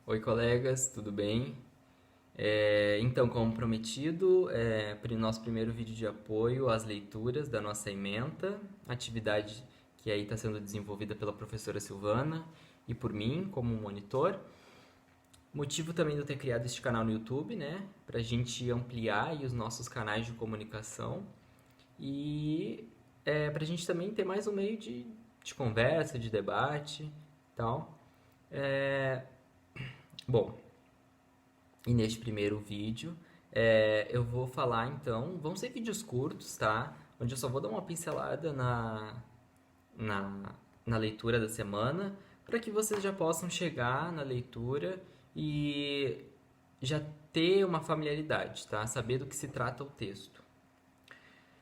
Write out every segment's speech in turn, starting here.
Oi, colegas, tudo bem? Então, como prometido, nosso primeiro vídeo de apoio às leituras da nossa ementa, atividade que aí está sendo desenvolvida pela professora Silvana e por mim como monitor. Motivo também de eu ter criado este canal no YouTube, né? Para a gente ampliar aí os nossos canais de comunicação e para a gente também ter mais um meio de conversa, de debate e tal. É, Bom, e neste primeiro vídeo, eu vou falar então, vão ser vídeos curtos, tá? Onde eu só vou dar uma pincelada na, na leitura da semana, para que vocês já possam chegar na leitura e já ter uma familiaridade, tá? Saber do que se trata o texto.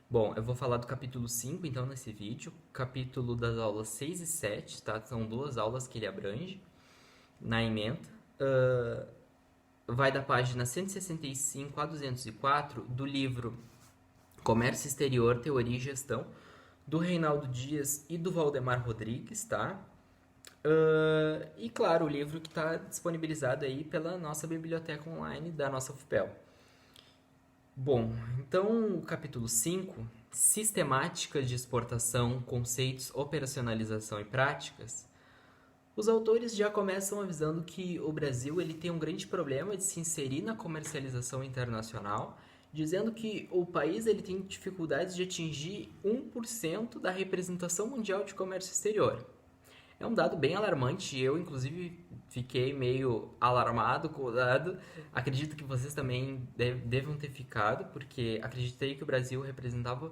Bom, eu vou falar do capítulo 5, então, nesse vídeo. Capítulo das aulas 6 e 7, tá? São duas aulas que ele abrange na ementa. Vai da página 165 a 204 do livro Comércio Exterior, Teoria e Gestão, do Reinaldo Dias e do Valdemar Rodrigues, tá? E claro, o livro que está disponibilizado aí pela nossa biblioteca online da nossa UFPEL. Bom, então o capítulo 5, Sistemática de Exportação, Conceitos, Operacionalização e Práticas. Os autores já começam avisando que o Brasil ele tem um grande problema de se inserir na comercialização internacional, dizendo que o país ele tem dificuldades de atingir 1% da representação mundial de comércio exterior. É um dado bem alarmante, eu inclusive fiquei meio alarmado com o dado. Acredito que vocês também devam ter ficado, porque acreditei que o Brasil representava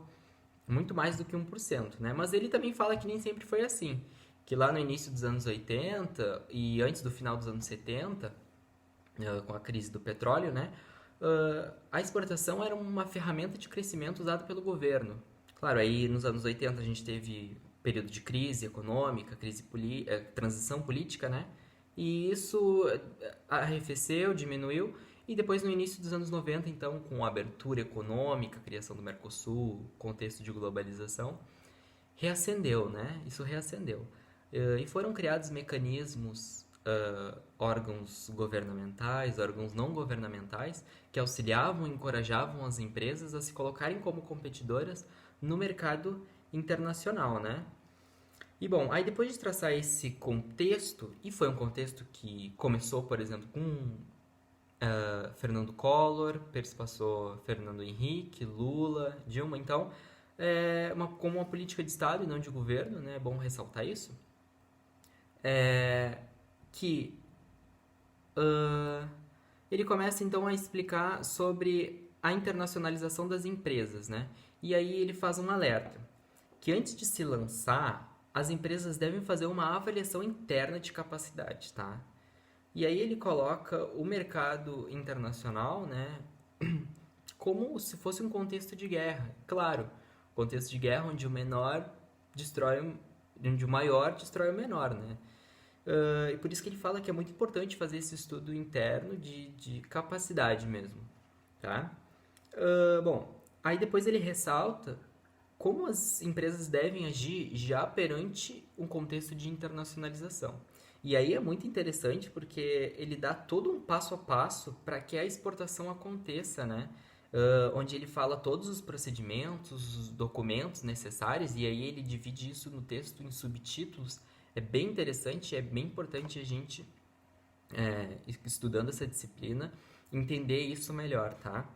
muito mais do que 1%, né? Mas ele também fala que nem sempre foi assim, que lá no início dos anos 80 e antes do final dos anos 70, com a crise do petróleo, né? A exportação era uma ferramenta de crescimento usada pelo governo. Claro, aí nos anos 80 a gente teve período de crise econômica, transição política, né? E isso arrefeceu, diminuiu, e depois no início dos anos 90, então, com a abertura econômica, criação do Mercosul, contexto de globalização, reacendeu, né? Isso reacendeu. E foram criados mecanismos, órgãos governamentais, órgãos não governamentais, que auxiliavam e encorajavam as empresas a se colocarem como competidoras no mercado internacional, né? E bom, aí depois de traçar esse contexto, e foi um contexto que começou, por exemplo, com Fernando Collor, depois passou Fernando Henrique, Lula, Dilma, então, como uma política de Estado e não de governo, né? É bom ressaltar isso, que ah, ele começa então a explicar sobre a internacionalização das empresas, né? E aí ele faz um alerta que antes de se lançar, as empresas devem fazer uma avaliação interna de capacidade, tá? E aí ele coloca o mercado internacional, né, como se fosse um contexto de guerra. Claro, contexto de guerra onde o menor onde o maior destrói o menor, né? E por isso que ele fala que é muito importante fazer esse estudo interno de capacidade mesmo, tá? Bom, aí depois ele ressalta como as empresas devem agir já perante um contexto de internacionalização. E aí é muito interessante porque ele dá todo um passo a passo para que a exportação aconteça, né? Onde ele fala todos os procedimentos, os documentos necessários, e aí ele divide isso no texto em subtítulos. É bem interessante, é bem importante a gente, estudando essa disciplina, entender isso melhor, tá?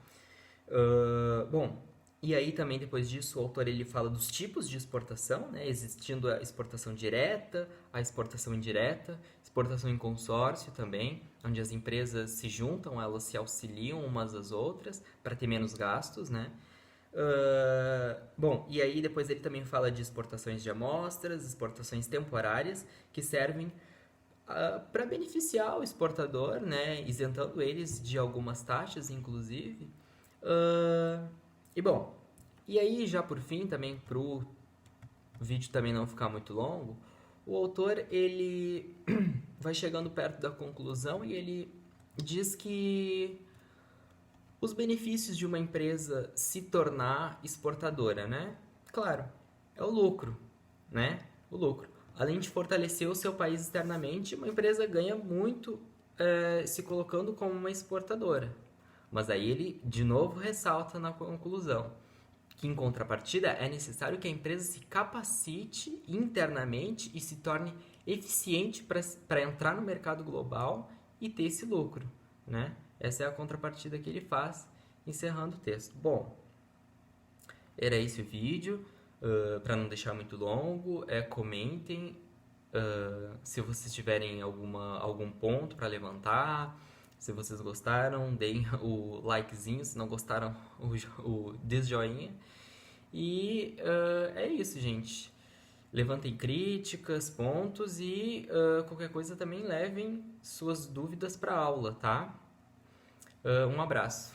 Bom, e aí também depois disso o autor ele fala dos tipos de exportação, né? Existindo a exportação direta, a exportação indireta, exportação em consórcio também, onde as empresas se juntam, elas se auxiliam umas às outras para ter menos gastos, né? Bom, e aí depois ele também fala de exportações de amostras, exportações temporárias, que servem para beneficiar o exportador, né? Isentando eles de algumas taxas, inclusive. Ah, e bom, e aí já por fim, também para o vídeo também não ficar muito longo, o autor ele vai chegando perto da conclusão e ele diz que os benefícios de uma empresa se tornar exportadora, né? Claro, é o lucro, né? O lucro. Além de fortalecer o seu país externamente, uma empresa ganha muito, se colocando como uma exportadora. Mas aí ele, de novo, ressalta na conclusão que, em contrapartida, é necessário que a empresa se capacite internamente e se torne eficiente para entrar no mercado global e ter esse lucro, né? Essa é a contrapartida que ele faz, encerrando o texto. Bom, era esse o vídeo. Para não deixar muito longo, comentem se vocês tiverem algum ponto para levantar. Se vocês gostaram, deem o likezinho. Se não gostaram, o desjoinha. E é isso, gente. Levantem críticas, pontos e qualquer coisa também levem suas dúvidas para a aula, tá? Um abraço.